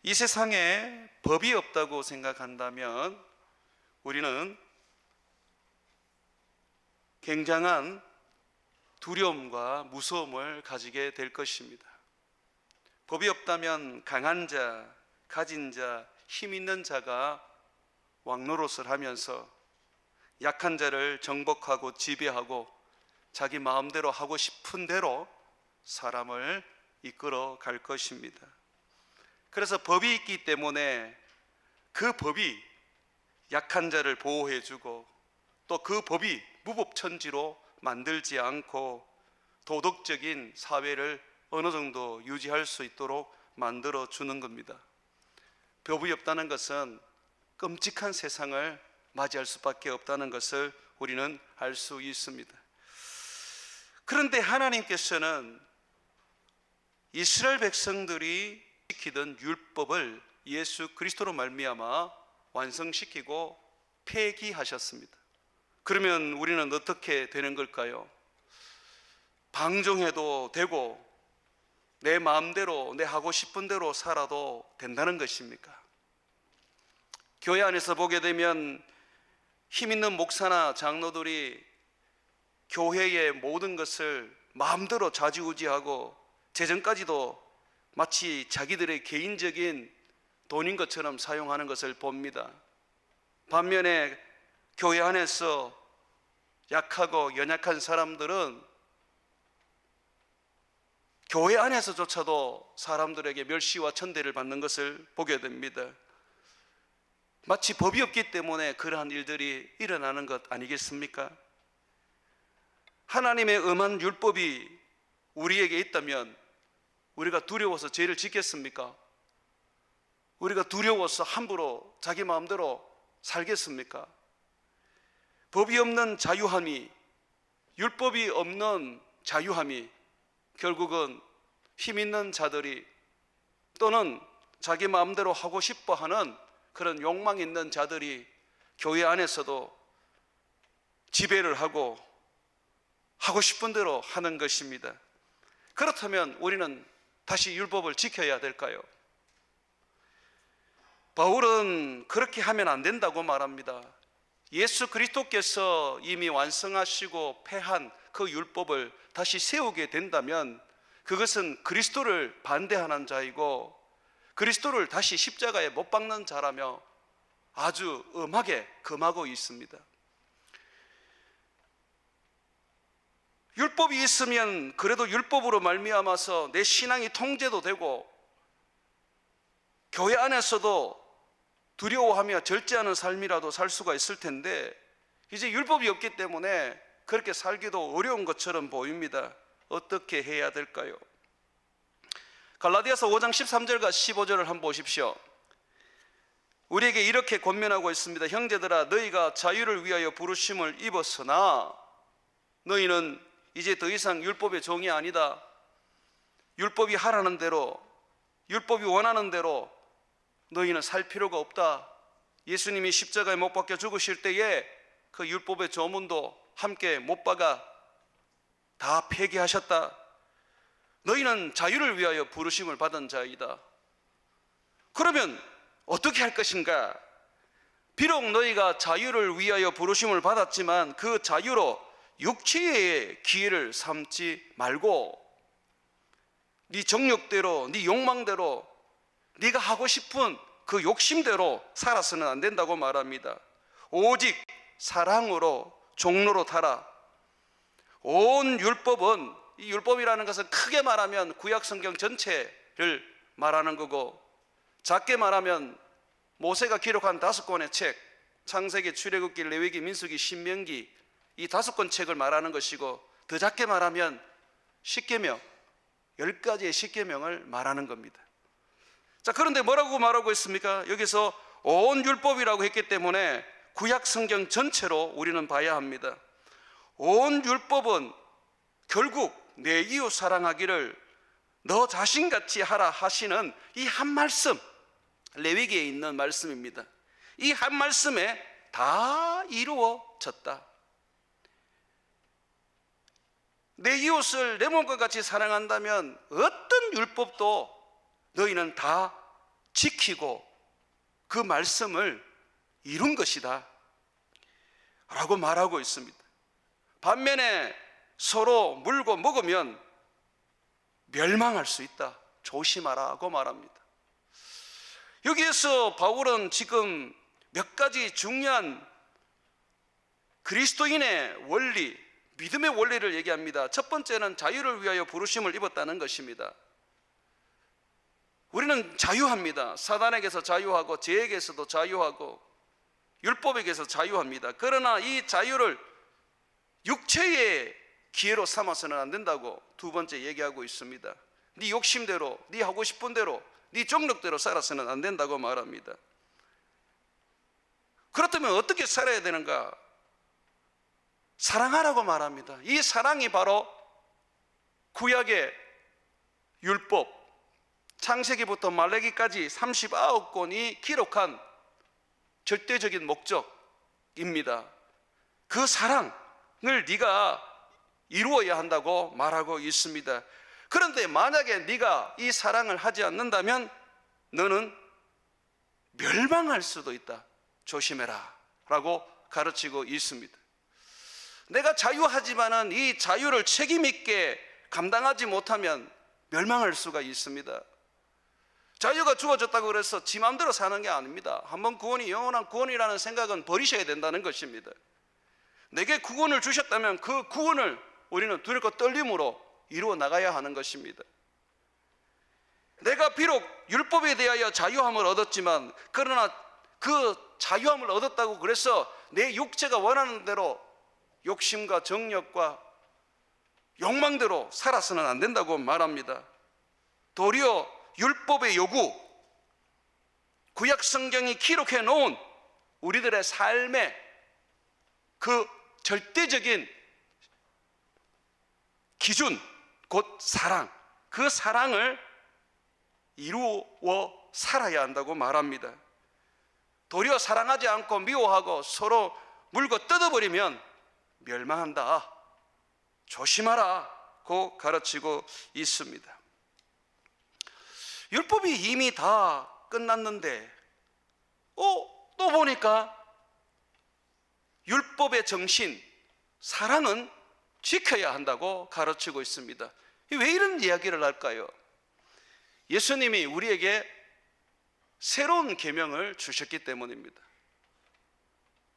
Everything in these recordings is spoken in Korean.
이 세상에 법이 없다고 생각한다면 우리는 굉장한 두려움과 무서움을 가지게 될 것입니다. 법이 없다면 강한 자, 가진 자, 힘 있는 자가 왕노릇을 하면서 약한 자를 정복하고 지배하고 자기 마음대로 하고 싶은 대로 사람을 이끌어 갈 것입니다. 그래서 법이 있기 때문에 그 법이 약한 자를 보호해주고 또 그 법이 무법천지로 만들지 않고 도덕적인 사회를 어느 정도 유지할 수 있도록 만들어 주는 겁니다. 법이 없다는 것은 끔찍한 세상을 맞이할 수밖에 없다는 것을 우리는 알 수 있습니다. 그런데 하나님께서는 이스라엘 백성들이 지키던 율법을 예수 그리스도로 말미암아 완성시키고 폐기하셨습니다. 그러면 우리는 어떻게 되는 걸까요? 방종해도 되고 내 마음대로 내 하고 싶은 대로 살아도 된다는 것입니까? 교회 안에서 보게 되면 힘 있는 목사나 장로들이 교회의 모든 것을 마음대로 좌지우지하고 재정까지도 마치 자기들의 개인적인 돈인 것처럼 사용하는 것을 봅니다. 반면에 교회 안에서 약하고 연약한 사람들은 교회 안에서조차도 사람들에게 멸시와 천대를 받는 것을 보게 됩니다. 마치 법이 없기 때문에 그러한 일들이 일어나는 것 아니겠습니까? 하나님의 엄한 율법이 우리에게 있다면 우리가 두려워서 죄를 짓겠습니까? 우리가 두려워서 함부로 자기 마음대로 살겠습니까? 법이 없는 자유함이, 율법이 없는 자유함이 결국은 힘 있는 자들이 또는 자기 마음대로 하고 싶어 하는 그런 욕망 있는 자들이 교회 안에서도 지배를 하고 싶은 대로 하는 것입니다. 그렇다면 우리는 다시 율법을 지켜야 될까요? 바울은 그렇게 하면 안 된다고 말합니다. 예수 그리스도께서 이미 완성하시고 폐한 그 율법을 다시 세우게 된다면 그것은 그리스도를 반대하는 자이고 그리스도를 다시 십자가에 못 박는 자라며 아주 엄하게 금하고 있습니다. 율법이 있으면 그래도 율법으로 말미암아서 내 신앙이 통제도 되고 교회 안에서도 두려워하며 절제하는 삶이라도 살 수가 있을 텐데 이제 율법이 없기 때문에 그렇게 살기도 어려운 것처럼 보입니다. 어떻게 해야 될까요? 갈라디아서 5장 13절과 15절을 한번 보십시오. 우리에게 이렇게 권면하고 있습니다. 형제들아, 너희가 자유를 위하여 부르심을 입었으나 너희는 이제 더 이상 율법의 종이 아니다. 율법이 하라는 대로, 율법이 원하는 대로 너희는 살 필요가 없다. 예수님이 십자가에 못 박혀 죽으실 때에 그 율법의 조문도 함께 못 박아 다 폐기하셨다. 너희는 자유를 위하여 부르심을 받은 자이다. 그러면 어떻게 할 것인가? 비록 너희가 자유를 위하여 부르심을 받았지만 그 자유로 육체의 기회를 삼지 말고 네 정욕대로, 네 욕망대로, 네가 하고 싶은 그 욕심대로 살아서는 안 된다고 말합니다. 오직 사랑으로 종로로 타라. 온 율법은, 이 율법이라는 것은 크게 말하면 구약 성경 전체를 말하는 거고 작게 말하면 모세가 기록한 5권의 책, 창세기, 출애굽기, 레위기, 민수기, 신명기, 이 5권 책을 말하는 것이고 더 작게 말하면 10계명, 10가지의 10계명을 말하는 겁니다. 자, 그런데 뭐라고 말하고 있습니까? 여기서 온 율법이라고 했기 때문에 구약 성경 전체로 우리는 봐야 합니다. 온 율법은 결국 내 이웃 사랑하기를 너 자신같이 하라 하시는 이 한 말씀, 레위기에 있는 말씀입니다. 이 한 말씀에 다 이루어졌다. 내 이웃을 내 몸과 같이 사랑한다면 어떤 율법도 너희는 다 지키고 그 말씀을 이룬 것이다 라고 말하고 있습니다. 반면에 서로 물고 먹으면 멸망할 수 있다, 조심하라고 말합니다. 여기에서 바울은 지금 몇 가지 중요한 그리스도인의 원리, 믿음의 원리를 얘기합니다. 첫 번째는 자유를 위하여 부르심을 입었다는 것입니다. 우리는 자유합니다. 사단에게서 자유하고 죄에게서도 자유하고 율법에게서 자유합니다. 그러나 이 자유를 육체의 기회로 삼아서는 안 된다고 두 번째 얘기하고 있습니다. 네 욕심대로, 네 하고 싶은 대로, 네 정력대로 살아서는 안 된다고 말합니다. 그렇다면 어떻게 살아야 되는가? 사랑하라고 말합니다. 이 사랑이 바로 구약의 율법, 창세기부터 말라기까지 39권이 기록한 절대적인 목적입니다. 그 사랑을 네가 이루어야 한다고 말하고 있습니다. 그런데 만약에 네가 이 사랑을 하지 않는다면 너는 멸망할 수도 있다, 조심해라 라고 가르치고 있습니다. 내가 자유하지만은 이 자유를 책임 있게 감당하지 못하면 멸망할 수가 있습니다. 자유가 주어졌다고 그래서 지 마음대로 사는 게 아닙니다. 한번 구원이 영원한 구원이라는 생각은 버리셔야 된다는 것입니다. 내게 구원을 주셨다면 그 구원을 우리는 두렵고 떨림으로 이루어 나가야 하는 것입니다. 내가 비록 율법에 대하여 자유함을 얻었지만, 그러나 그 자유함을 얻었다고 그래서 내 육체가 원하는 대로 욕심과 정력과 욕망대로 살아서는 안 된다고 말합니다. 도리어 율법의 요구, 구약 성경이 기록해 놓은 우리들의 삶의 그 절대적인 기준, 곧 사랑, 그 사랑을 이루어 살아야 한다고 말합니다. 도리어 사랑하지 않고 미워하고 서로 물고 뜯어버리면 멸망한다, 조심하라고 가르치고 있습니다. 율법이 이미 다 끝났는데 또 보니까 율법의 정신, 사랑은 지켜야 한다고 가르치고 있습니다. 왜 이런 이야기를 할까요? 예수님이 우리에게 새로운 계명을 주셨기 때문입니다.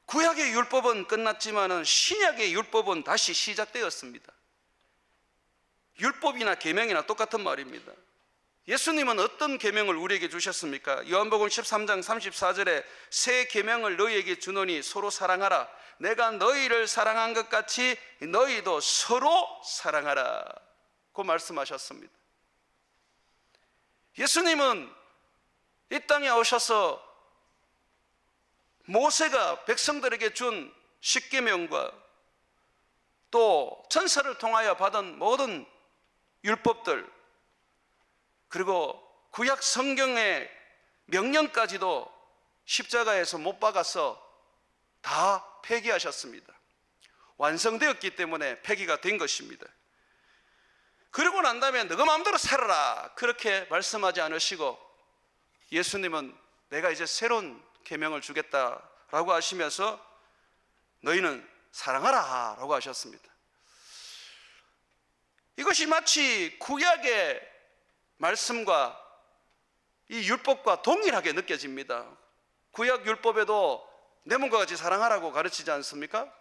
구약의 율법은 끝났지만 신약의 율법은 다시 시작되었습니다. 율법이나 계명이나 똑같은 말입니다. 예수님은 어떤 계명을 우리에게 주셨습니까? 요한복음 13장 34절에 새 계명을 너희에게 주노니 서로 사랑하라. 내가 너희를 사랑한 것 같이 너희도 서로 사랑하라 고 말씀하셨습니다. 예수님은 이 땅에 오셔서 모세가 백성들에게 준 십계명과 또 천사를 통하여 받은 모든 율법들, 그리고 구약 성경의 명령까지도 십자가에서 못 박아서 다 폐기하셨습니다. 완성되었기 때문에 폐기가 된 것입니다. 그러고 난 다음에 너가 마음대로 살아라 그렇게 말씀하지 않으시고 예수님은 내가 이제 새로운 계명을 주겠다라고 하시면서 너희는 사랑하라 라고 하셨습니다. 이것이 마치 구약의 말씀과 이 율법과 동일하게 느껴집니다. 구약 율법에도 내 몸과 같이 사랑하라고 가르치지 않습니까?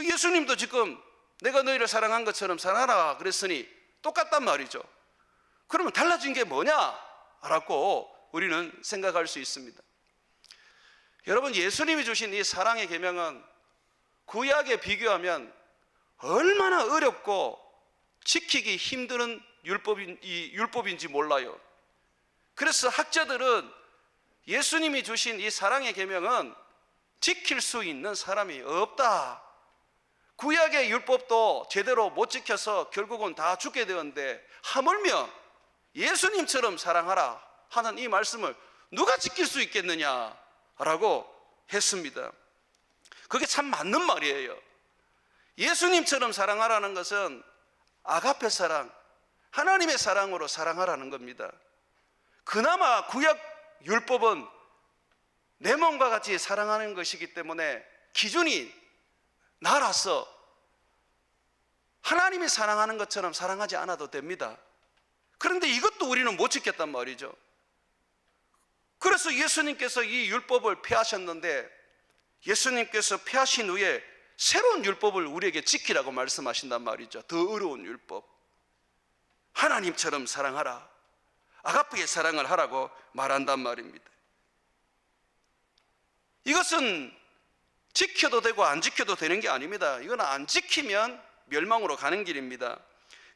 예수님도 지금 내가 너희를 사랑한 것처럼 사랑하라 그랬으니 똑같단 말이죠. 그러면 달라진 게 뭐냐라고 우리는 생각할 수 있습니다. 여러분, 예수님이 주신 이 사랑의 계명은 구약에 비교하면 얼마나 어렵고 지키기 힘든 율법인지 몰라요. 그래서 학자들은 예수님이 주신 이 사랑의 계명은 지킬 수 있는 사람이 없다. 구약의 율법도 제대로 못 지켜서 결국은 다 죽게 되었는데 하물며 예수님처럼 사랑하라 하는 이 말씀을 누가 지킬 수 있겠느냐라고 했습니다. 그게 참 맞는 말이에요. 예수님처럼 사랑하라는 것은 아가페 사랑, 하나님의 사랑으로 사랑하라는 겁니다. 그나마 구약 율법은 내 몸과 같이 사랑하는 것이기 때문에 기준이 나라서 하나님이 사랑하는 것처럼 사랑하지 않아도 됩니다. 그런데 이것도 우리는 못 지켰단 말이죠. 그래서 예수님께서 이 율법을 폐하셨는데, 예수님께서 폐하신 후에 새로운 율법을 우리에게 지키라고 말씀하신단 말이죠. 더 어려운 율법. 하나님처럼 사랑하라, 아가페의 사랑을 하라고 말한단 말입니다. 이것은 지켜도 되고 안 지켜도 되는 게 아닙니다. 이건 안 지키면 멸망으로 가는 길입니다.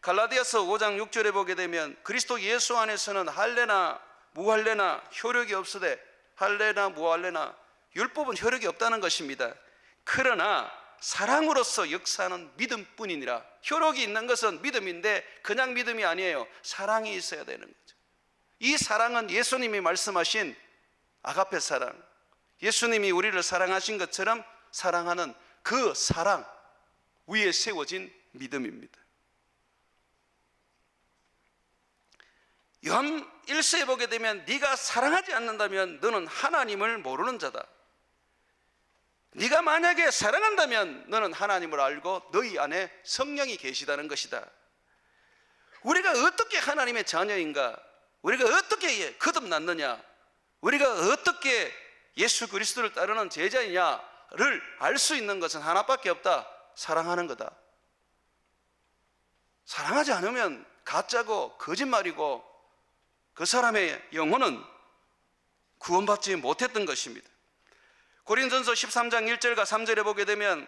갈라디아서 5장 6절에 보게 되면 그리스도 예수 안에서는 할례나 무할례나 효력이 없으되, 할례나 무할례나 율법은 효력이 없다는 것입니다. 그러나 사랑으로서 역사하는 믿음뿐이니라. 효력이 있는 것은 믿음인데 그냥 믿음이 아니에요. 사랑이 있어야 되는 거죠. 이 사랑은 예수님이 말씀하신 아가페 사랑, 예수님이 우리를 사랑하신 것처럼 사랑하는 그 사랑 위에 세워진 믿음입니다. 요한 1서에 보게 되면 네가 사랑하지 않는다면 너는 하나님을 모르는 자다. 네가 만약에 사랑한다면 너는 하나님을 알고 너희 안에 성령이 계시다는 것이다. 우리가 어떻게 하나님의 자녀인가, 우리가 어떻게 거듭났느냐, 우리가 어떻게 예수 그리스도를 따르는 제자이냐를 알 수 있는 것은 하나밖에 없다. 사랑하는 거다. 사랑하지 않으면 가짜고 거짓말이고 그 사람의 영혼은 구원받지 못했던 것입니다. 고린전서 13장 1절과 3절에 보게 되면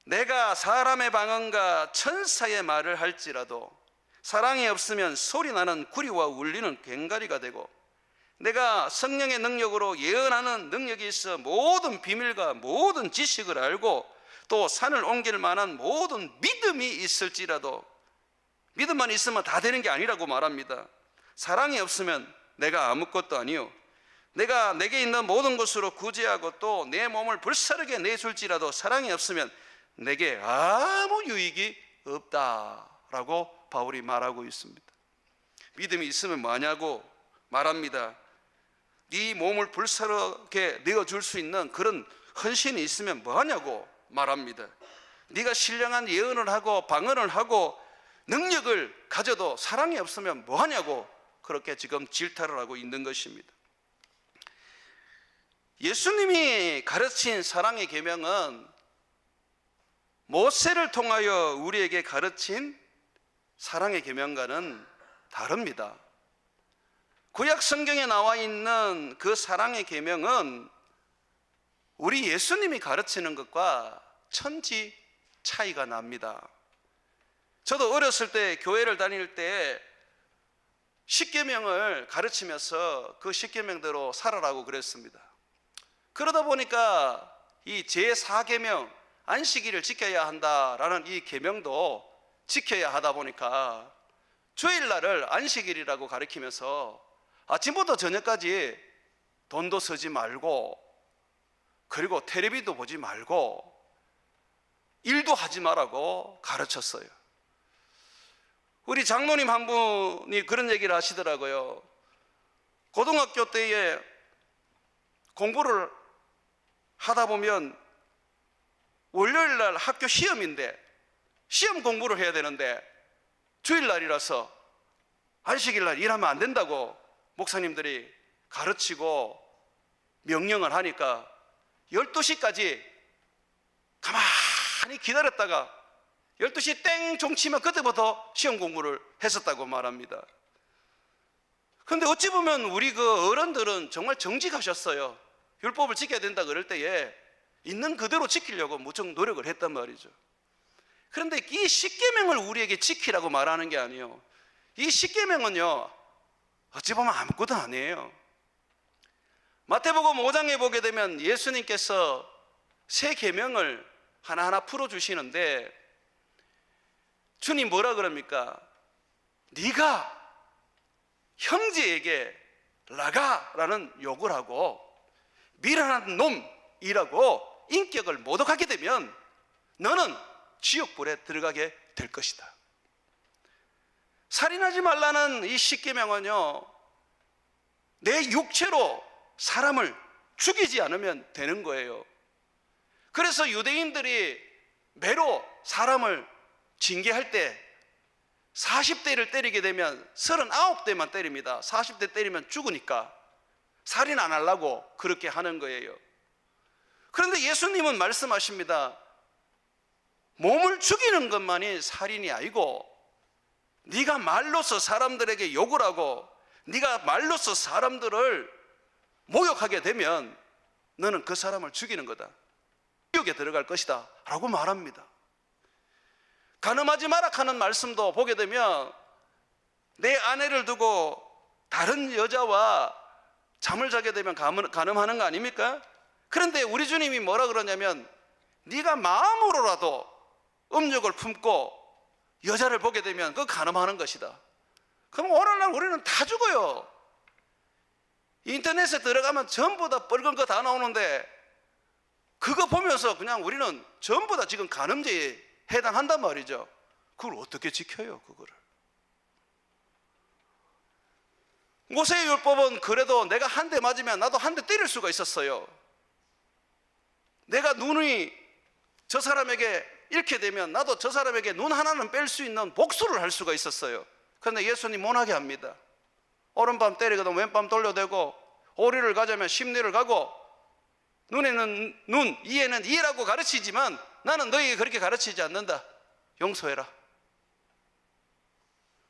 내가 사람의 방언과 천사의 말을 할지라도 사랑이 없으면 소리나는 구리와 울리는 괭가리가 되고, 내가 성령의 능력으로 예언하는 능력이 있어 모든 비밀과 모든 지식을 알고 또 산을 옮길 만한 모든 믿음이 있을지라도, 믿음만 있으면 다 되는 게 아니라고 말합니다. 사랑이 없으면 내가 아무것도 아니요, 내가 내게 있는 모든 것으로 구제하고 또 내 몸을 불사르게 내줄지라도 사랑이 없으면 내게 아무 유익이 없다라고 바울이 말하고 있습니다. 믿음이 있으면 뭐냐고 말합니다. 네 몸을 불사르게 내어줄 수 있는 그런 헌신이 있으면 뭐하냐고 말합니다. 네가 신령한 예언을 하고 방언을 하고 능력을 가져도 사랑이 없으면 뭐하냐고 그렇게 지금 질타를 하고 있는 것입니다. 예수님이 가르친 사랑의 계명은 모세를 통하여 우리에게 가르친 사랑의 계명과는 다릅니다. 구약 성경에 나와 있는 그 사랑의 계명은 우리 예수님이 가르치는 것과 천지 차이가 납니다. 저도 어렸을 때 교회를 다닐 때 십계명을 가르치면서 그 십계명대로 살아라고 그랬습니다. 그러다 보니까 이 제4계명 안식일을 지켜야 한다라는 이 계명도 지켜야 하다 보니까 주일날을 안식일이라고 가르치면서 아침부터 저녁까지 돈도 쓰지 말고, 그리고 텔레비도 보지 말고 일도 하지 말라고 가르쳤어요. 우리 장로님 한 분이 그런 얘기를 하시더라고요. 고등학교 때에 공부를 하다 보면 월요일날 학교 시험인데 시험 공부를 해야 되는데 주일날이라서 안식일날 일하면 안 된다고 목사님들이 가르치고 명령을 하니까 12시까지 가만히 기다렸다가 12시 땡 종치면 그때부터 시험 공부를 했었다고 말합니다. 그런데 어찌 보면 우리 그 어른들은 정말 정직하셨어요. 율법을 지켜야 된다 그럴 때에 있는 그대로 지키려고 무척 노력을 했단 말이죠. 그런데 이 십계명을 우리에게 지키라고 말하는 게 아니에요. 이 십계명은요, 어찌 보면 아무것도 아니에요. 마태복음 5장에 보게 되면 예수님께서 세 계명을 하나하나 풀어주시는데 주님 뭐라 그럽니까? 네가 형제에게 라가라는 욕을 하고 미련한 놈이라고 인격을 모독하게 되면 너는 지옥불에 들어가게 될 것이다. 살인하지 말라는 이 십계명은요, 내 육체로 사람을 죽이지 않으면 되는 거예요. 그래서 유대인들이 매로 사람을 징계할 때 40대를 때리게 되면 39대만 때립니다. 40대 때리면 죽으니까 살인 안 하려고 그렇게 하는 거예요. 그런데 예수님은 말씀하십니다. 몸을 죽이는 것만이 살인이 아니고 네가 말로서 사람들에게 욕을 하고 네가 말로서 사람들을 모욕하게 되면 너는 그 사람을 죽이는 거다. 지옥에 들어갈 것이다 라고 말합니다. 간음하지 마라 하는 말씀도 보게 되면 내 아내를 두고 다른 여자와 잠을 자게 되면 간음하는 거 아닙니까? 그런데 우리 주님이 뭐라 그러냐면 네가 마음으로라도 음욕을 품고 여자를 보게 되면 그거 간음하는 것이다. 그럼 오늘날 우리는 다 죽어요. 인터넷에 들어가면 전부 다 뻘건 거 다 나오는데 그거 보면서 그냥 우리는 전부 다 지금 간음죄에 해당한단 말이죠. 그걸 어떻게 지켜요, 그거를? 모세의 율법은 그래도 내가 한 대 맞으면 나도 한 대 때릴 수가 있었어요. 내가 눈이 저 사람에게 잃게 되면 나도 저 사람에게 눈 하나는 뺄 수 있는 복수를 할 수가 있었어요. 그런데 예수님 못하게 합니다. 오른밤 때리거든 왼밤 돌려대고, 오리를 가자면 십리를 가고, 눈에는 눈, 이에는 이라고 가르치지만 나는 너희에게 그렇게 가르치지 않는다. 용서해라.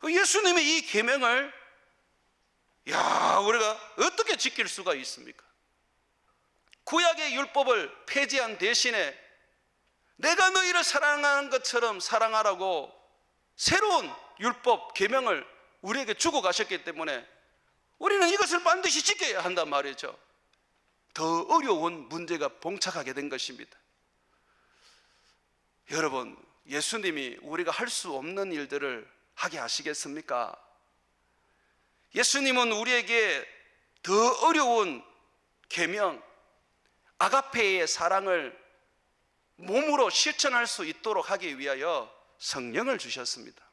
예수님의 이 계명을 우리가 어떻게 지킬 수가 있습니까? 구약의 율법을 폐지한 대신에 내가 너희를 사랑하는 것처럼 사랑하라고 새로운 율법 계명을 우리에게 주고 가셨기 때문에 우리는 이것을 반드시 지켜야 한단 말이죠. 더 어려운 문제가 봉착하게 된 것입니다. 여러분, 예수님이 우리가 할 수 없는 일들을 하게 하시겠습니까? 예수님은 우리에게 더 어려운 계명, 아가페의 사랑을 몸으로 실천할 수 있도록 하기 위하여 성령을 주셨습니다.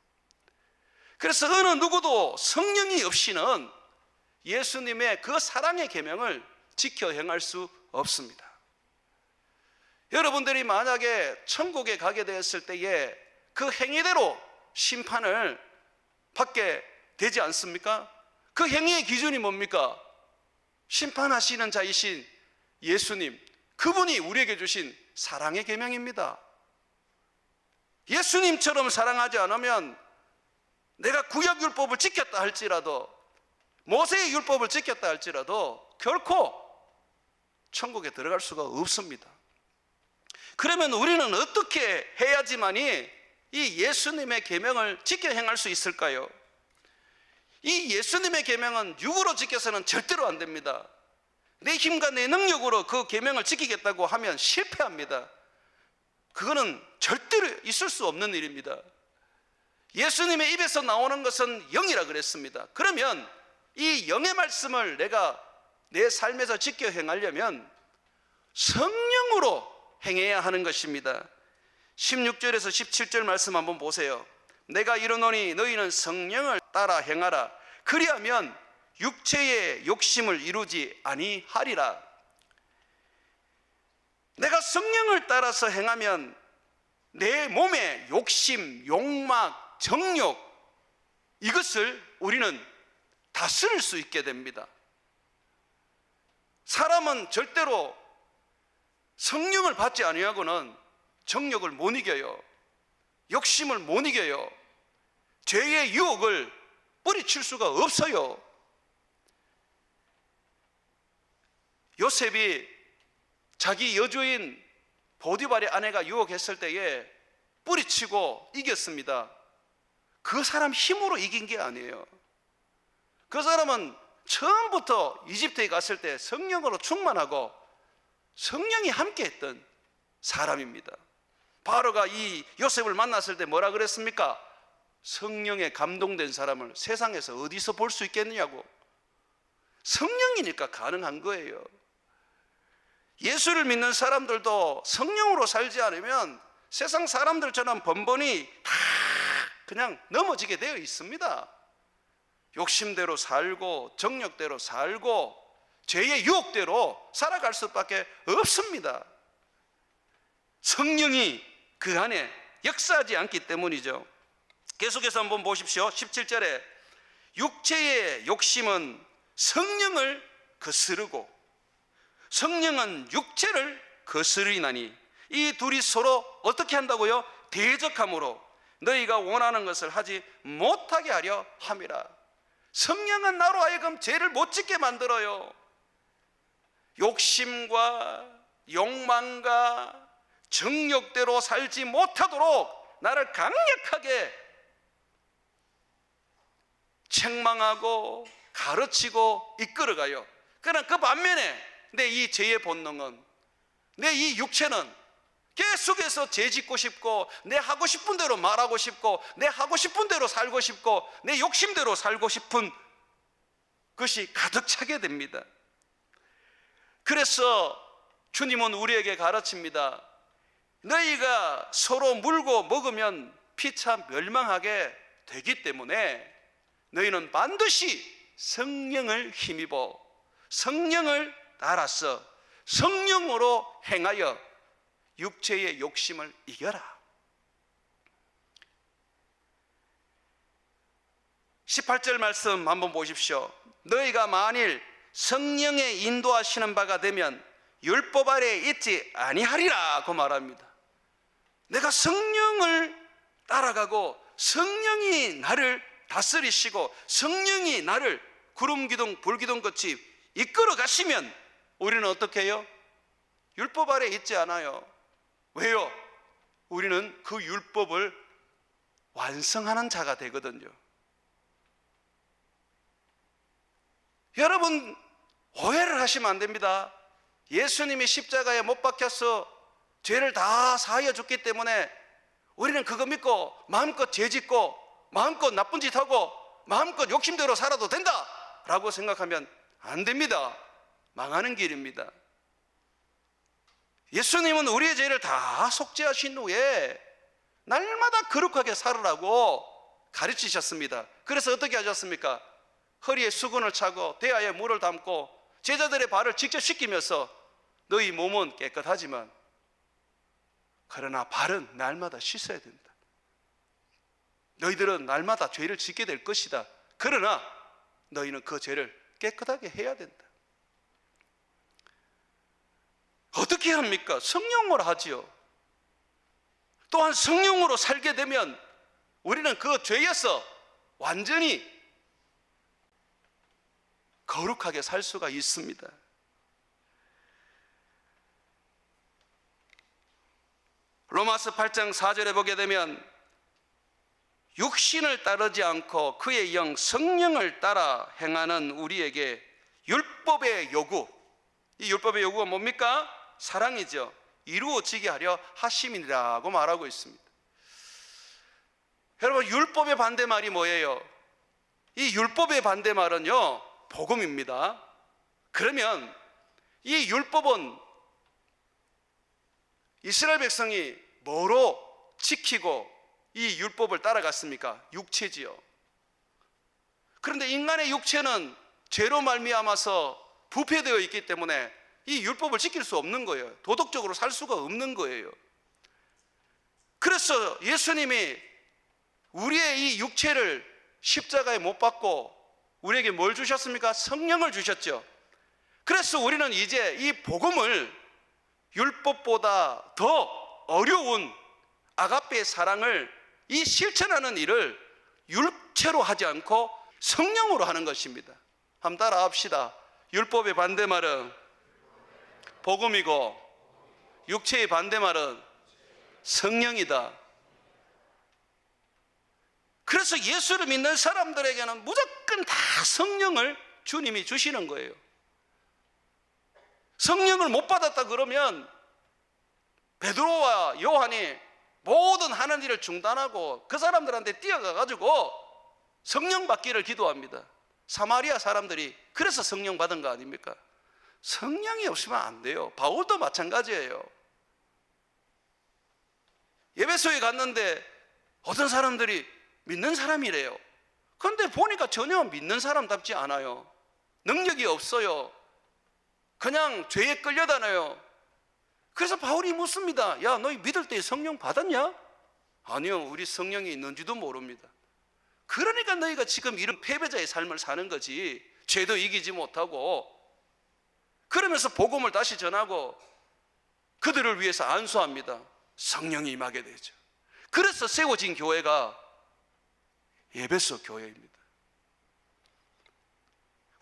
그래서 어느 누구도 성령이 없이는 예수님의 그 사랑의 계명을 지켜 행할 수 없습니다. 여러분들이 만약에 천국에 가게 되었을 때에 그 행위대로 심판을 받게 되지 않습니까? 그 행위의 기준이 뭡니까? 심판하시는 자이신 예수님, 그분이 우리에게 주신 사랑의 계명입니다. 예수님처럼 사랑하지 않으면 내가 구약율법을 지켰다 할지라도, 모세의 율법을 지켰다 할지라도 결코 천국에 들어갈 수가 없습니다. 그러면 우리는 어떻게 해야지만이 이 예수님의 계명을 지켜 행할 수 있을까요? 이 예수님의 계명은 육으로 지켜서는 절대로 안 됩니다. 내 힘과 내 능력으로 그 계명을 지키겠다고 하면 실패합니다. 그거는 절대로 있을 수 없는 일입니다. 예수님의 입에서 나오는 것은 영이라 그랬습니다. 그러면 이 영의 말씀을 내가 내 삶에서 지켜 행하려면 성령으로 행해야 하는 것입니다. 16절에서 17절 말씀 한번 보세요. 내가 이르노니 너희는 성령을 따라 행하라. 그리하면 육체의 욕심을 이루지 아니하리라. 내가 성령을 따라서 행하면 내 몸의 욕심, 욕망, 정욕, 이것을 우리는 다스릴 수 있게 됩니다. 사람은 절대로 성령을 받지 아니하고는 정욕을 못 이겨요. 욕심을 못 이겨요. 죄의 유혹을 뿌리칠 수가 없어요. 요셉이 자기 여주인 보디발의 아내가 유혹했을 때에 뿌리치고 이겼습니다. 그 사람 힘으로 이긴 게 아니에요. 그 사람은 처음부터 이집트에 갔을 때 성령으로 충만하고 성령이 함께했던 사람입니다. 바로가 이 요셉을 만났을 때 뭐라 그랬습니까? 성령에 감동된 사람을 세상에서 어디서 볼 수 있겠느냐고. 성령이니까 가능한 거예요. 예수를 믿는 사람들도 성령으로 살지 않으면 세상 사람들처럼 번번이 다 그냥 넘어지게 되어 있습니다. 욕심대로 살고 정욕대로 살고 죄의 유혹대로 살아갈 수밖에 없습니다. 성령이 그 안에 역사하지 않기 때문이죠. 계속해서 한번 보십시오. 17절에 육체의 욕심은 성령을 거스르고 성령은 육체를 거스르리나니 이 둘이 서로 어떻게 한다고요? 대적함으로 너희가 원하는 것을 하지 못하게 하려 함이라. 성령은 나로 하여금 죄를 못 짓게 만들어요. 욕심과 욕망과 정욕대로 살지 못하도록 나를 강력하게 책망하고 가르치고 이끌어가요. 그러나 그 반면에 내 이 죄의 본능은, 내 이 육체는 계속해서 죄 짓고 싶고 내 하고 싶은 대로 말하고 싶고 내 하고 싶은 대로 살고 싶고 내 욕심대로 살고 싶은 것이 가득 차게 됩니다. 그래서 주님은 우리에게 가르칩니다. 너희가 서로 물고 먹으면 피차 멸망하게 되기 때문에 너희는 반드시 성령을 힘입어 성령을 따라서 성령으로 행하여 육체의 욕심을 이겨라. 18절 말씀 한번 보십시오. 너희가 만일 성령의 인도하시는 바가 되면 율법 아래에 있지 아니하리라 고 말합니다. 내가 성령을 따라가고 성령이 나를 다스리시고 성령이 나를 구름기둥 불기둥 같이 이끌어 가시면 우리는 어떻게 해요? 율법 아래에 있지 않아요. 왜요? 우리는 그 율법을 완성하는 자가 되거든요. 여러분 오해를 하시면 안 됩니다. 예수님이 십자가에 못 박혀서 죄를 다 사하여 줬기 때문에 우리는 그거 믿고 마음껏 죄 짓고 마음껏 나쁜 짓 하고 마음껏 욕심대로 살아도 된다 라고 생각하면 안 됩니다. 망하는 길입니다. 예수님은 우리의 죄를 다 속죄하신 후에 날마다 거룩하게 살으라고 가르치셨습니다. 그래서 어떻게 하셨습니까? 허리에 수건을 차고 대야에 물을 담고 제자들의 발을 직접 씻기면서 너희 몸은 깨끗하지만 그러나 발은 날마다 씻어야 된다. 너희들은 날마다 죄를 짓게 될 것이다. 그러나 너희는 그 죄를 깨끗하게 해야 된다. 어떻게 합니까? 성령으로 하지요. 또한 성령으로 살게 되면 우리는 그 죄에서 완전히 거룩하게 살 수가 있습니다. 로마서 8장 4절에 보게 되면 육신을 따르지 않고 그의 영 성령을 따라 행하는 우리에게 율법의 요구, 이 율법의 요구가 뭡니까? 사랑이죠. 이루어지게 하려 하심이라고 말하고 있습니다. 여러분, 율법의 반대말이 뭐예요? 이 율법의 반대말은요, 복음입니다. 그러면 이 율법은 이스라엘 백성이 뭐로 지키고 이 율법을 따라갔습니까? 육체지요. 그런데 인간의 육체는 죄로 말미암아서 부패되어 있기 때문에 이 율법을 지킬 수 없는 거예요. 도덕적으로 살 수가 없는 거예요. 그래서 예수님이 우리의 이 육체를 십자가에 못 박고 우리에게 뭘 주셨습니까? 성령을 주셨죠. 그래서 우리는 이제 이 복음을 율법보다 더 어려운 아가페의 사랑을 이 실천하는 일을 육체로 하지 않고 성령으로 하는 것입니다. 한번 따라 합시다. 율법의 반대말은 복음이고 육체의 반대말은 성령이다. 그래서 예수를 믿는 사람들에게는 무조건 다 성령을 주님이 주시는 거예요. 성령을 못 받았다 그러면 베드로와 요한이 모든 하는 일을 중단하고 그 사람들한테 뛰어가가지고 성령 받기를 기도합니다. 사마리아 사람들이 그래서 성령 받은 거 아닙니까? 성령이 없으면 안 돼요. 바울도 마찬가지예요. 예배소에 갔는데 어떤 사람들이 믿는 사람이래요. 그런데 보니까 전혀 믿는 사람답지 않아요. 능력이 없어요. 그냥 죄에 끌려다녀요. 그래서 바울이 묻습니다. 야, 너희 믿을 때 성령 받았냐? 아니요, 우리 성령이 있는지도 모릅니다. 그러니까 너희가 지금 이런 패배자의 삶을 사는 거지. 죄도 이기지 못하고. 그러면서 복음을 다시 전하고 그들을 위해서 안수합니다. 성령이 임하게 되죠. 그래서 세워진 교회가 에베소 교회입니다.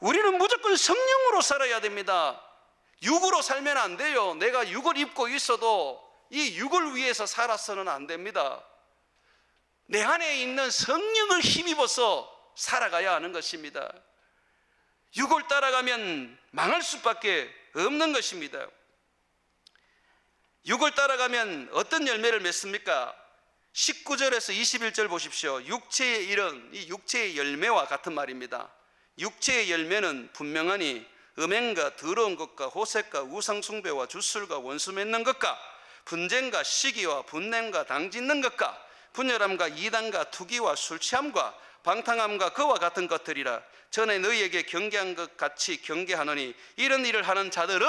우리는 무조건 성령으로 살아야 됩니다. 육으로 살면 안 돼요. 내가 육을 입고 있어도 이 육을 위해서 살아서는 안 됩니다. 내 안에 있는 성령을 힘입어서 살아가야 하는 것입니다. 육을 따라가면 망할 수밖에 없는 것입니다. 육을 따라가면 어떤 열매를 맺습니까? 19절에서 21절 보십시오. 육체의 일은 이 육체의 열매와 같은 말입니다. 육체의 열매는 분명하니 음행과 더러운 것과 호색과 우상숭배와 주술과 원수 맺는 것과 분쟁과 시기와 분냄과 당짓는 것과 분열함과 이단과 투기와 술취함과 방탕함과 그와 같은 것들이라. 전에 너희에게 경계한 것 같이 경계하노니 이런 일을 하는 자들은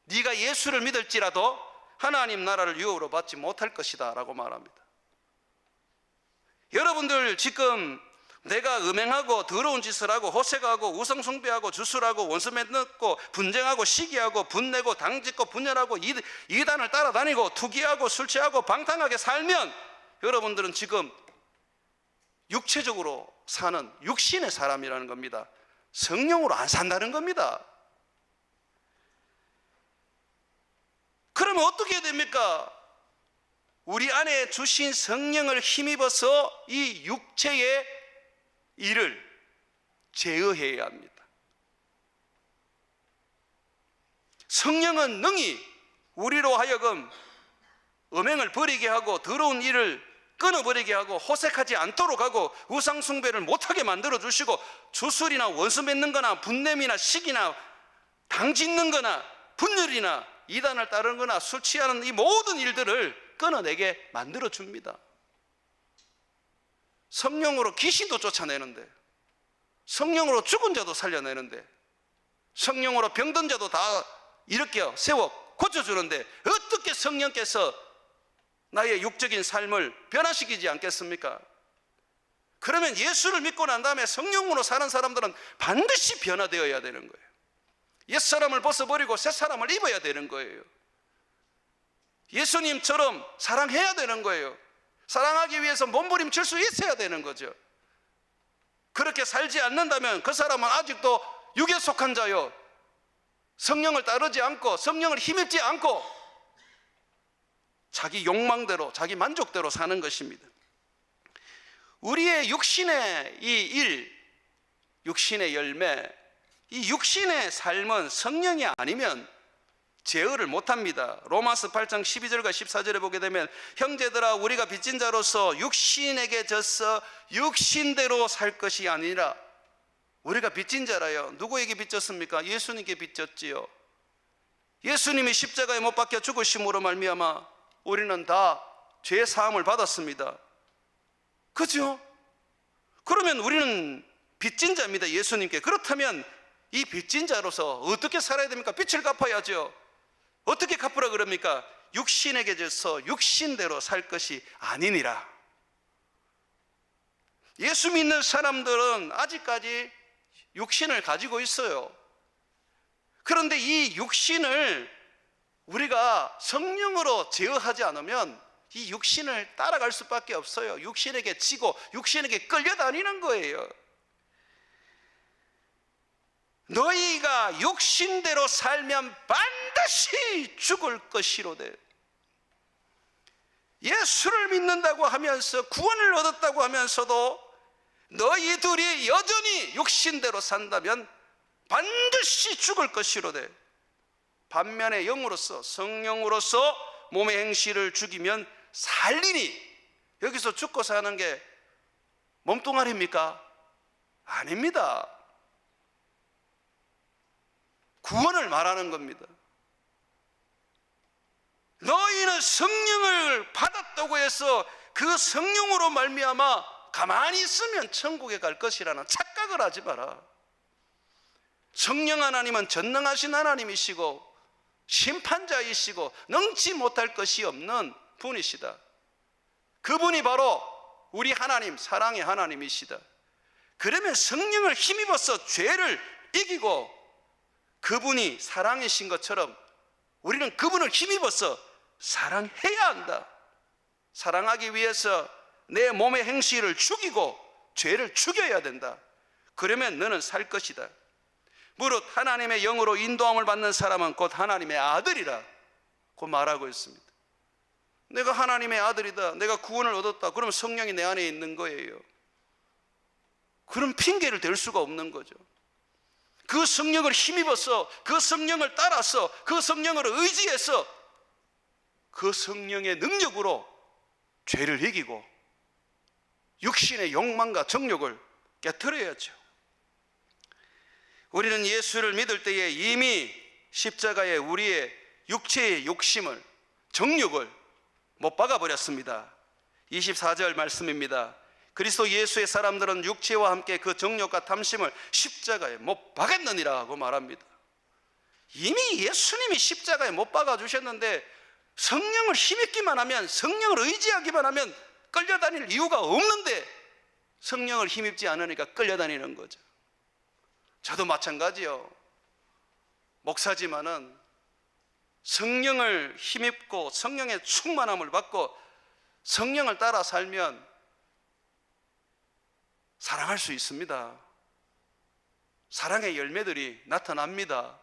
네가 예수를 믿을지라도 하나님 나라를 유업으로 받지 못할 것이다 라고 말합니다. 여러분들 지금 내가 음행하고 더러운 짓을 하고 호색하고 우상숭배하고 주술하고 원수 맺고 분쟁하고 시기하고 분내고 당짓고 분열하고 이단을 따라다니고 투기하고 술취하고 방탕하게 살면 여러분들은 지금 육체적으로 사는 육신의 사람이라는 겁니다. 성령으로 안 산다는 겁니다. 그러면 어떻게 해야 됩니까? 우리 안에 주신 성령을 힘입어서 이 육체의 일을 제어해야 합니다. 성령은 능히 우리로 하여금 음행을 버리게 하고 더러운 일을 끊어버리게 하고 호색하지 않도록 하고 우상숭배를 못하게 만들어주시고 주술이나 원수 맺는 거나 분냄이나 시기나 당짓는 거나 분열이나 이단을 따르는 거나 술 취하는 이 모든 일들을 끊어내게 만들어줍니다. 성령으로 귀신도 쫓아내는데, 성령으로 죽은 자도 살려내는데, 성령으로 병든 자도 다 일으켜 세워 고쳐주는데 어떻게 성령께서 나의 육적인 삶을 변화시키지 않겠습니까? 그러면 예수를 믿고 난 다음에 성령으로 사는 사람들은 반드시 변화되어야 되는 거예요. 옛사람을 벗어버리고 새사람을 입어야 되는 거예요. 예수님처럼 사랑해야 되는 거예요. 사랑하기 위해서 몸부림칠 수 있어야 되는 거죠. 그렇게 살지 않는다면 그 사람은 아직도 육에 속한 자요, 성령을 따르지 않고 성령을 힘입지 않고 자기 욕망대로 자기 만족대로 사는 것입니다. 우리의 육신의 이 일, 육신의 열매, 이 육신의 삶은 성령이 아니면 제어를 못합니다. 로마서 8장 12절과 14절에 보게 되면 형제들아 우리가 빚진 자로서 육신에게 져서 육신대로 살 것이 아니라, 우리가 빚진 자라요. 누구에게 빚졌습니까? 예수님께 빚졌지요. 예수님이 십자가에 못 박혀 죽으심으로 말미암아 우리는 다 죄 사함을 받았습니다. 그죠? 그러면 우리는 빚진 자입니다. 예수님께. 그렇다면 이 빚진 자로서 어떻게 살아야 됩니까? 빚을 갚아야죠. 어떻게 갚으라 그럽니까? 육신에게 져서 육신대로 살 것이 아니니라. 예수 믿는 사람들은 아직까지 육신을 가지고 있어요. 그런데 이 육신을 우리가 성령으로 제어하지 않으면 이 육신을 따라갈 수밖에 없어요. 육신에게 지고 육신에게 끌려다니는 거예요. 너희가 육신대로 살면 반드시 죽을 것이로되, 예수를 믿는다고 하면서 구원을 얻었다고 하면서도 너희들이 여전히 육신대로 산다면 반드시 죽을 것이로되, 반면에 영으로서 성령으로서 몸의 행실을 죽이면 살리니. 여기서 죽고 사는 게 몸뚱아리입니까? 아닙니다. 구원을 말하는 겁니다. 너희는 성령을 받았다고 해서 그 성령으로 말미암아 가만히 있으면 천국에 갈 것이라는 착각을 하지 마라. 성령 하나님은 전능하신 하나님이시고 심판자이시고 능치 못할 것이 없는 분이시다. 그분이 바로 우리 하나님, 사랑의 하나님이시다. 그러면 성령을 힘입어서 죄를 이기고 그분이 사랑이신 것처럼 우리는 그분을 힘입어서 사랑해야 한다. 사랑하기 위해서 내 몸의 행실을 죽이고 죄를 죽여야 된다. 그러면 너는 살 것이다. 무릇 하나님의 영으로 인도함을 받는 사람은 곧 하나님의 아들이라 고 말하고 있습니다. 내가 하나님의 아들이다, 내가 구원을 얻었다, 그러면 성령이 내 안에 있는 거예요. 그런 핑계를 댈 수가 없는 거죠. 그 성령을 힘입어서, 그 성령을 따라서, 그 성령을 의지해서 그 성령의 능력으로 죄를 이기고 육신의 욕망과 정욕을 깨트려야죠. 우리는 예수를 믿을 때에 이미 십자가에 우리의 육체의 욕심을, 정욕을 못 박아버렸습니다. 24절 말씀입니다. 그리스도 예수의 사람들은 육체와 함께 그 정욕과 탐심을 십자가에 못 박았느니라 고 말합니다. 이미 예수님이 십자가에 못 박아주셨는데 성령을 힘입기만 하면, 성령을 의지하기만 하면 끌려다닐 이유가 없는데 성령을 힘입지 않으니까 끌려다니는 거죠. 저도 마찬가지요. 목사지만은 성령을 힘입고 성령의 충만함을 받고 성령을 따라 살면 사랑할 수 있습니다. 사랑의 열매들이 나타납니다.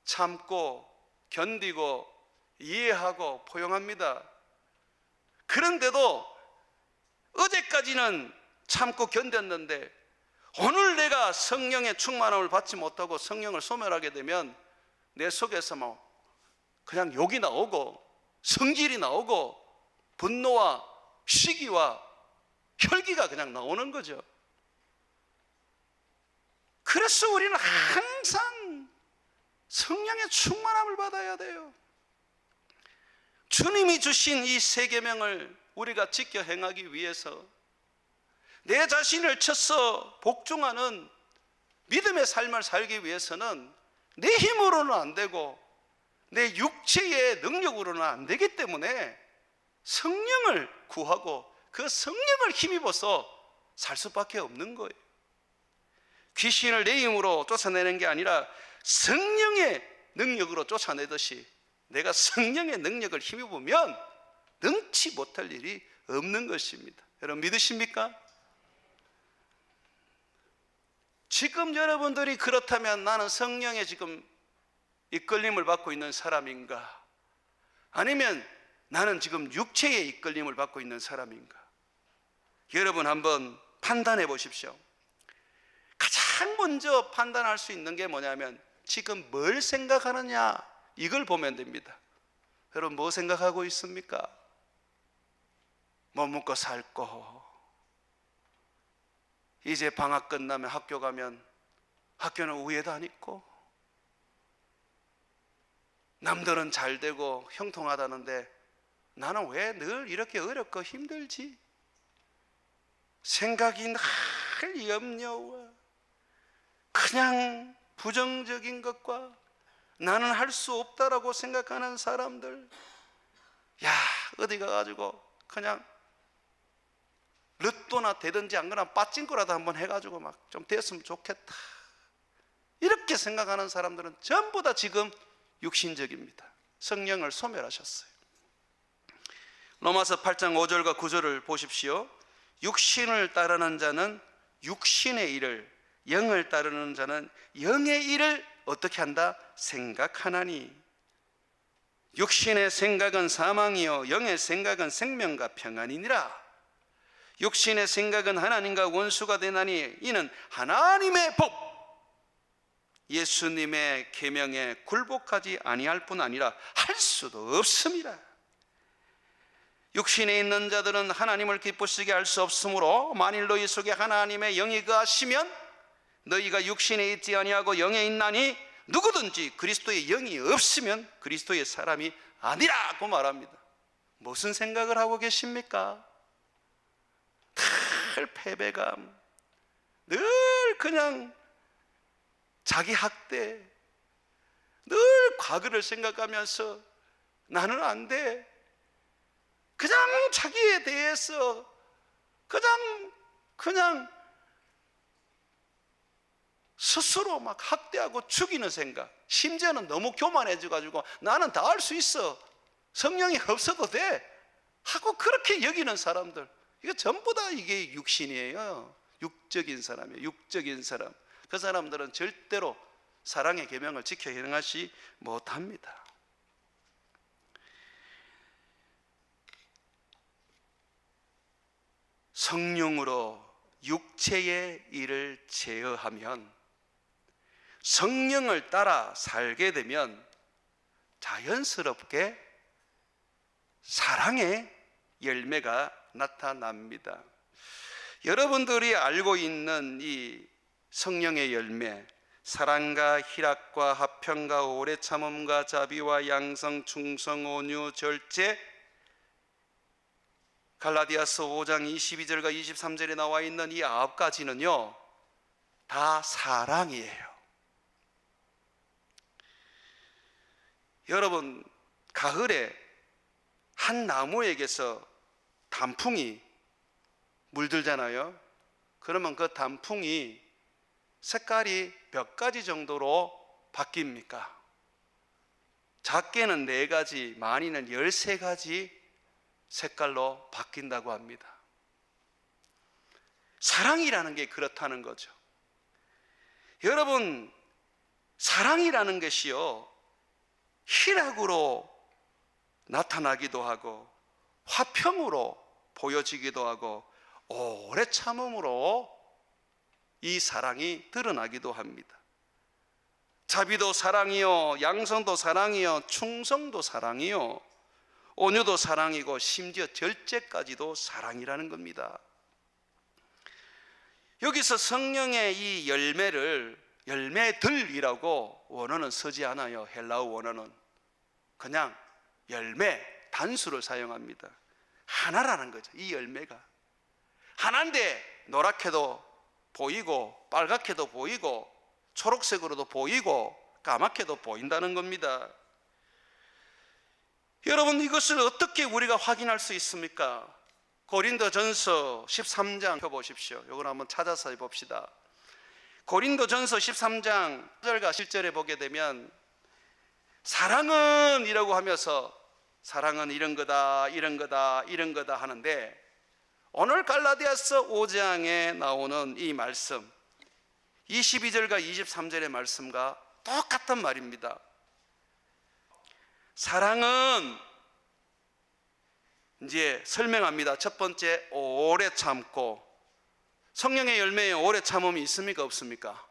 참고 견디고 이해하고 포용합니다. 그런데도 어제까지는 참고 견뎠는데 오늘 내가 성령의 충만함을 받지 못하고 성령을 소멸하게 되면 내 속에서 그냥 욕이 나오고 성질이 나오고 분노와 시기와 혈기가 그냥 나오는 거죠. 그래서 우리는 항상 성령의 충만함을 받아야 돼요. 주님이 주신 이 세 계명을 우리가 지켜 행하기 위해서 내 자신을 쳐서 복종하는 믿음의 삶을 살기 위해서는 내 힘으로는 안 되고 내 육체의 능력으로는 안 되기 때문에 성령을 구하고 그 성령을 힘입어서 살 수밖에 없는 거예요. 귀신을 내 힘으로 쫓아내는 게 아니라 성령의 능력으로 쫓아내듯이 내가 성령의 능력을 힘입으면 능치 못할 일이 없는 것입니다. 여러분 믿으십니까? 지금 여러분들이 그렇다면 나는 성령의 지금 이끌림을 받고 있는 사람인가? 아니면 나는 지금 육체의 이끌림을 받고 있는 사람인가? 여러분 한번 판단해 보십시오. 가장 먼저 판단할 수 있는 게 뭐냐면 지금 뭘 생각하느냐 이걸 보면 됩니다. 여러분 뭐 생각하고 있습니까? 뭐 먹고 살고 이제 방학 끝나면 학교 가면 학교는 우애도 안 있고 남들은 잘 되고 형통하다는데 나는 왜 늘 이렇게 어렵고 힘들지? 생각이 늘 염려와 그냥 부정적인 것과 나는 할 수 없다라고 생각하는 사람들, 야 어디 가가지고 그냥 로또나 되든지 안 그러나 빠찡거라도 한번 해가지고 막 좀 됐으면 좋겠다 이렇게 생각하는 사람들은 전부 다 지금 육신적입니다. 성령을 소멸하셨어요. 로마서 8장 5절과 9절을 보십시오. 육신을 따르는 자는 육신의 일을, 영을 따르는 자는 영의 일을 어떻게 한다? 생각하나니 육신의 생각은 사망이요 영의 생각은 생명과 평안이니라. 육신의 생각은 하나님과 원수가 되나니 이는 하나님의 법 예수님의 계명에 굴복하지 아니할 뿐 아니라 할 수도 없습니다. 육신에 있는 자들은 하나님을 기쁘시게 할 수 없으므로 만일 너희 속에 하나님의 영이 거하시면 너희가 육신에 있지 아니하고 영에 있나니 누구든지 그리스도의 영이 없으면 그리스도의 사람이 아니라고 말합니다. 무슨 생각을 하고 계십니까? 다 패배감, 늘 그냥 자기 학대, 늘 과거를 생각하면서 나는 안 돼, 그냥 자기에 대해서 그냥 스스로 막 학대하고 죽이는 생각, 심지어는 너무 교만해져가지고 나는 다 할 수 있어, 성령이 없어도 돼 하고 그렇게 여기는 사람들, 이거 전부 다 이게 육신이에요. 육적인 사람이에요. 육적인 사람. 그 사람들은 절대로 사랑의 계명을 지켜 행하지 못합니다. 성령으로 육체의 일을 제어하면, 성령을 따라 살게 되면 자연스럽게 사랑의 열매가 나타납니다. 여러분들이 알고 있는 이 성령의 열매, 사랑과 희락과 화평과 오래 참음과 자비와 양성, 충성, 온유, 절제, 갈라디아서 5장 22절과 23절에 나와 있는 이 9가지는요 다 사랑이에요. 여러분, 가을에 한 나무에게서 단풍이 물들잖아요. 그러면 그 단풍이 색깔이 몇 가지 정도로 바뀝니까? 작게는 4가지, 많이는 13가지 색깔로 바뀐다고 합니다. 사랑이라는 게 그렇다는 거죠. 여러분, 사랑이라는 것이요 희락으로 나타나기도 하고 화평으로 보여지기도 하고 오래 참음으로 이 사랑이 드러나기도 합니다. 자비도 사랑이요, 양성도 사랑이요, 충성도 사랑이요, 온유도 사랑이고 심지어 절제까지도 사랑이라는 겁니다. 여기서 성령의 이 열매를 열매들이라고 원어는 쓰지 않아요. 헬라어 원어는 그냥 열매, 단수를 사용합니다. 하나라는 거죠. 이 열매가 하나인데 노랗게도 보이고 빨갛게도 보이고 초록색으로도 보이고 까맣게도 보인다는 겁니다. 여러분, 이것을 어떻게 우리가 확인할 수 있습니까? 고린도전서 13장 펴보십시오. 이걸 한번 찾아서 해봅시다. 고린도전서 13장 1절과 7절에 보게 되면 사랑은 이라고 하면서 사랑은 이런 거다 이런 거다 이런 거다 하는데, 오늘 갈라디아서 5장에 나오는 이 말씀 22절과 23절의 말씀과 똑같은 말입니다. 사랑은 이제 설명합니다. 첫 번째, 오래 참고. 성령의 열매에 오래 참음이 있습니까 없습니까?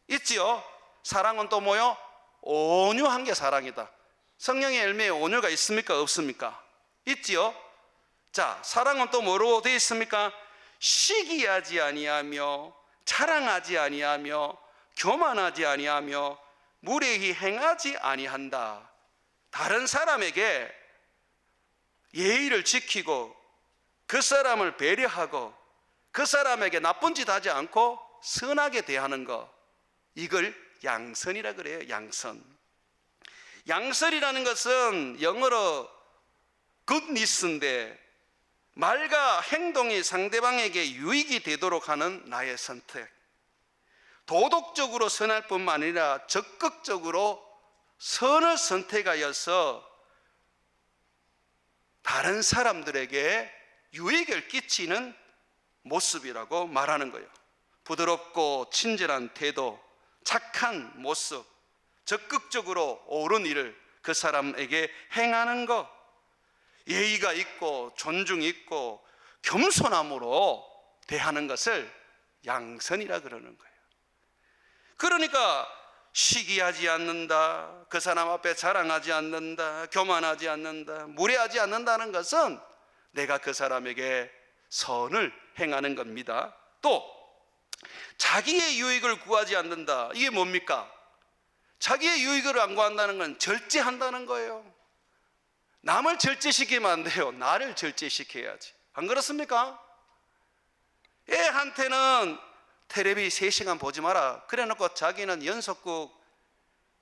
있지요. 사랑은 또 뭐요? 온유한 게 사랑이다. 성령의 열매에 온유가 있습니까 없습니까? 있지요. 자, 사랑은 또 뭐로 되어 있습니까? 시기하지 아니하며 자랑하지 아니하며 교만하지 아니하며 무례히 행하지 아니한다. 다른 사람에게 예의를 지키고 그 사람을 배려하고 그 사람에게 나쁜 짓 하지 않고 선하게 대하는 것, 이걸 양선이라 그래요. 양선. 양선이라는 것은 영어로 goodness인데 말과 행동이 상대방에게 유익이 되도록 하는 나의 선택, 도덕적으로 선할 뿐만 아니라 적극적으로 선을 선택하여서 다른 사람들에게 유익을 끼치는 모습이라고 말하는 거예요. 부드럽고 친절한 태도, 착한 모습, 적극적으로 옳은 일을 그 사람에게 행하는 것, 예의가 있고 존중이 있고 겸손함으로 대하는 것을 양선이라 그러는 거예요. 그러니까 시기하지 않는다, 그 사람 앞에 자랑하지 않는다, 교만하지 않는다, 무례하지 않는다는 것은 내가 그 사람에게 선을 행하는 겁니다. 또 자기의 유익을 구하지 않는다. 이게 뭡니까? 자기의 유익을 안 구한다는 건 절제한다는 거예요. 남을 절제시키면 안 돼요. 나를 절제시켜야지. 안 그렇습니까? 애한테는 텔레비 3시간 보지 마라 그래놓고 자기는 연속극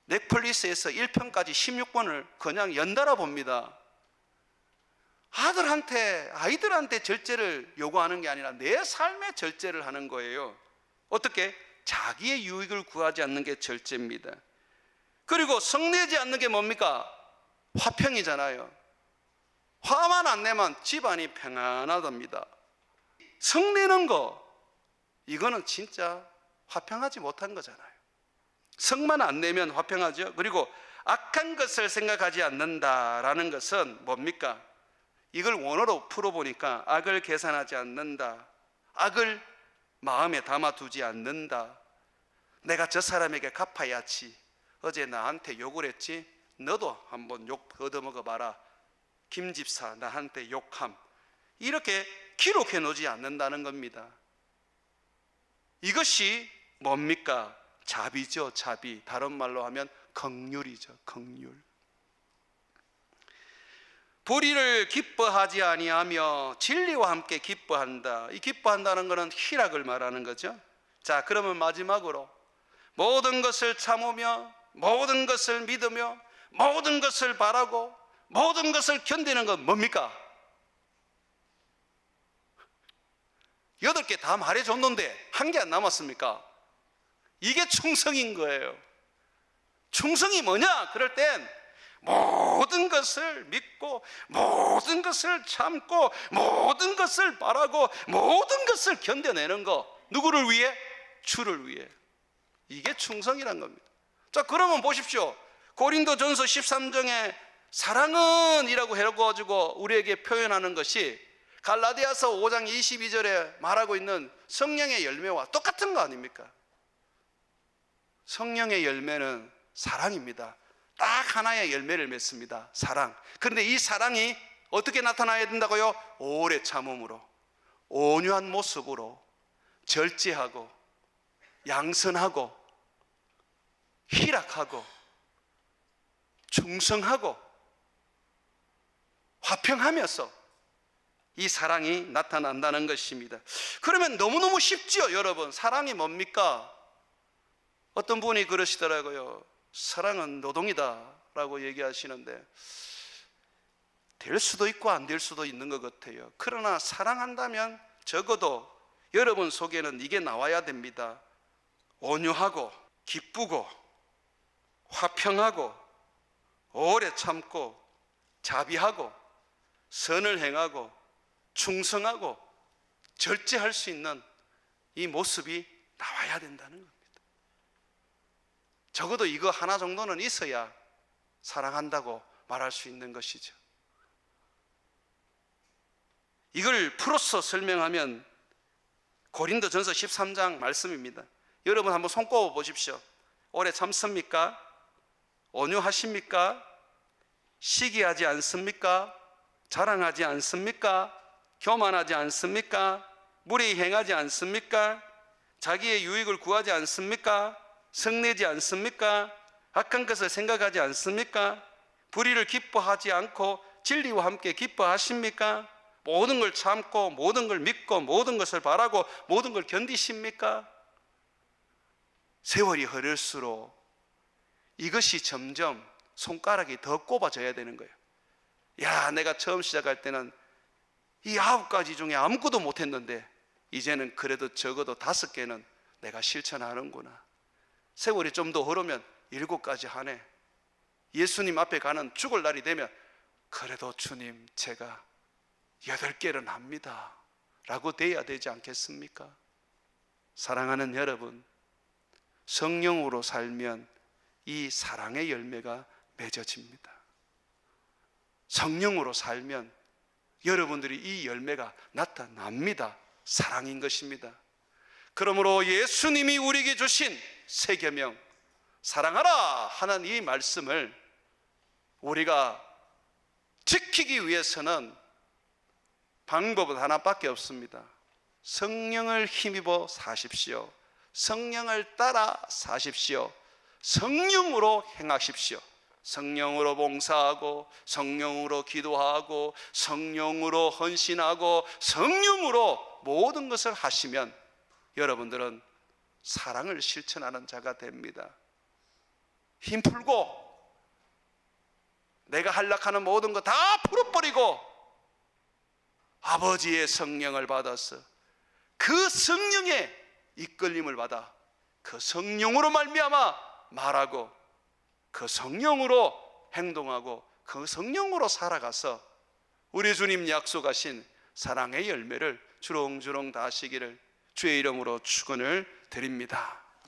넷플릭스에서 1편까지 16번을 그냥 연달아 봅니다. 아이들한테 절제를 요구하는 게 아니라 내 삶의 절제를 하는 거예요. 어떻게? 자기의 유익을 구하지 않는 게 절제입니다. 그리고 성내지 않는 게 뭡니까? 화평이잖아요. 화만 안 내면 집안이 평안하답니다. 성내는 거, 이거는 진짜 화평하지 못한 거잖아요. 성만 안 내면 화평하죠. 그리고 악한 것을 생각하지 않는다라는 것은 뭡니까? 이걸 원어로 풀어보니까 악을 계산하지 않는다, 악을 마음에 담아두지 않는다, 내가 저 사람에게 갚아야지, 어제 나한테 욕을 했지 너도 한번 욕 얻어먹어봐라, 김 집사 나한테 욕함, 이렇게 기록해 놓지 않는다는 겁니다. 이것이 뭡니까? 자비죠. 자비. 다른 말로 하면 긍휼이죠. 긍휼. 불의를 기뻐하지 아니하며 진리와 함께 기뻐한다. 이 기뻐한다는 것은 희락을 말하는 거죠. 자, 그러면 마지막으로 모든 것을 참으며 모든 것을 믿으며 모든 것을 바라고 모든 것을 견디는 건 뭡니까? 8개 다 말해줬는데 1개 안 남았습니까? 이게 충성인 거예요. 충성이 뭐냐? 그럴 땐 모든 것을 믿고 모든 것을 참고 모든 것을 바라고 모든 것을 견뎌내는 거. 누구를 위해? 주를 위해. 이게 충성이란 겁니다. 자, 그러면 보십시오. 고린도전서 13장에 사랑은 이라고 해가지고 우리에게 표현하는 것이 갈라디아서 5장 22절에 말하고 있는 성령의 열매와 똑같은 거 아닙니까? 성령의 열매는 사랑입니다. 딱 하나의 열매를 맺습니다. 사랑. 그런데 이 사랑이 어떻게 나타나야 된다고요? 오래 참음으로, 온유한 모습으로, 절제하고, 양선하고, 희락하고, 충성하고, 화평하면서 이 사랑이 나타난다는 것입니다. 그러면 너무너무 쉽지요, 여러분. 사랑이 뭡니까? 어떤 분이 그러시더라고요. 사랑은 노동이다 라고 얘기하시는데 될 수도 있고 안 될 수도 있는 것 같아요. 그러나 사랑한다면 적어도 여러분 속에는 이게 나와야 됩니다. 온유하고 기쁘고 화평하고 오래 참고 자비하고 선을 행하고 충성하고 절제할 수 있는 이 모습이 나와야 된다는 겁니다. 적어도 이거 하나 정도는 있어야 사랑한다고 말할 수 있는 것이죠. 이걸 풀어서 설명하면 고린도전서 13장 말씀입니다. 여러분 한번 손꼽아 보십시오. 오래 참습니까? 온유하십니까? 시기하지 않습니까? 자랑하지 않습니까? 교만하지 않습니까? 무례히 행하지 않습니까? 자기의 유익을 구하지 않습니까? 성내지 않습니까? 악한 것을 생각하지 않습니까? 불의를 기뻐하지 않고 진리와 함께 기뻐하십니까? 모든 걸 참고 모든 걸 믿고 모든 것을 바라고 모든 걸 견디십니까? 세월이 흐를수록 이것이 점점 손가락이 더 꼽아져야 되는 거예요. 야, 내가 처음 시작할 때는 이 9가지 중에 아무것도 못했는데 이제는 그래도 적어도 5개는 내가 실천하는구나. 세월이 좀 더 흐르면 7가지 하네. 예수님 앞에 가는 죽을 날이 되면 그래도 주님 제가 8개는 합니다 라고 돼야 되지 않겠습니까? 사랑하는 여러분, 성령으로 살면 이 사랑의 열매가 맺어집니다. 성령으로 살면 여러분들이 이 열매가 나타납니다. 사랑인 것입니다. 그러므로 예수님이 우리에게 주신 새 계명, 사랑하라 하는 이 말씀을 우리가 지키기 위해서는 방법은 하나밖에 없습니다. 성령을 힘입어 사십시오. 성령을 따라 사십시오. 성령으로 행하십시오. 성령으로 봉사하고 성령으로 기도하고 성령으로 헌신하고 성령으로 모든 것을 하시면 여러분들은 사랑을 실천하는 자가 됩니다. 힘 풀고 내가 하려는 모든 거 다 풀어버리고 아버지의 성령을 받아서 그 성령의 이끌림을 받아 그 성령으로 말미암아 말하고 그 성령으로 행동하고 그 성령으로 살아가서 우리 주님 약속하신 사랑의 열매를 주렁주렁 다하시기를 주의 이름으로 축원을 드립니다.